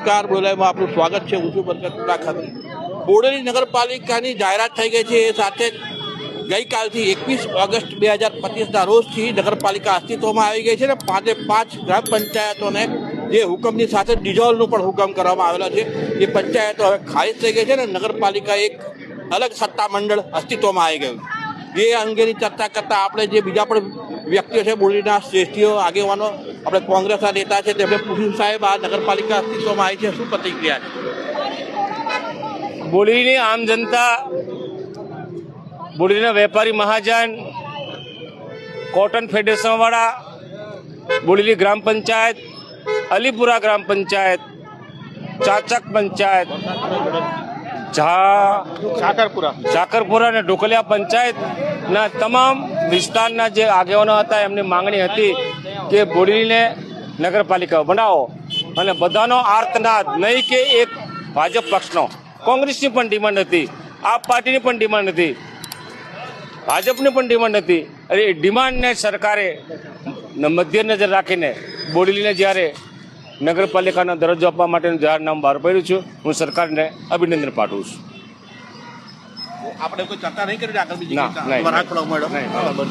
નમસ્કાર, બોલાયમાં આપનું સ્વાગત છે. હું છું બરકતુલ્લા ખાતરી. બોડેલી નગરપાલિકાની જાહેરાત થઈ ગઈ છે. એ સાથે ગઈકાલથી 21 ઓગસ્ટ 2025ના રોજથી નગરપાલિકા અસ્તિત્વમાં આવી ગઈ છે ને 5 ગ્રામ પંચાયતોને જે હુકમની સાથે ડિઝોલ્વનો પણ હુકમ કરવામાં આવેલો છે. એ પંચાયતો હવે ખારિજ થઈ ગઈ છે ને નગરપાલિકા એક અલગ સત્તા મંડળ અસ્તિત્વમાં આવી ગયું. એ અંગેની ચર્ચા કરતા આપણે જે બીજા પણ વ્યક્તિઓ છે, બોડેલીના શ્રેષ્ઠીઓ આગેવાનો, આપણે કોંગ્રેસના નેતા છે, તેમને પૂછ્યું, સાહેબ આ નગરપાલિકા અસ્તિત્વમાં આવી છે, શું પ્રતિક્રિયા છે? બોડેલીની આમ જનતા, બોડેલીના વેપારી મહાજન, કોટન ફેડરેશન વાળા, બોડેલી ગ્રામ પંચાયત, અલીપુરા ગ્રામ પંચાયત, ચાચક પંચાયત, ચાકરપુરા અને ઢોકલિયા પંચાયતના તમામ વિસ્તારના જે આગેવાનો હતા એમની માંગણી હતી કે બોડેલીને નગરપાલિકા બનાવો. અને બધાનો આર્તનાદ, નહીં કે એક ભાજપ પક્ષનો, કોંગ્રેસની પણ ડિમાન્ડ હતી, આપ પાર્ટીની પણ ડિમાન્ડ હતી, ભાજપની પણ ડિમાન્ડ હતી. અને એ ડિમાન્ડને સરકારે મધ્ય નજર રાખીને બોડેલીને જ્યારે નગરપાલિકાનો દરજ્જો આપવા માટેનું જાહેરનામું બહાર પાડ્યું છું. હું સરકારને અભિનંદન પાઠવું છું. આપણે કોઈ ચર્ચા નહીં કરી આગળ બીજી? ના, નહીં. બરાબર.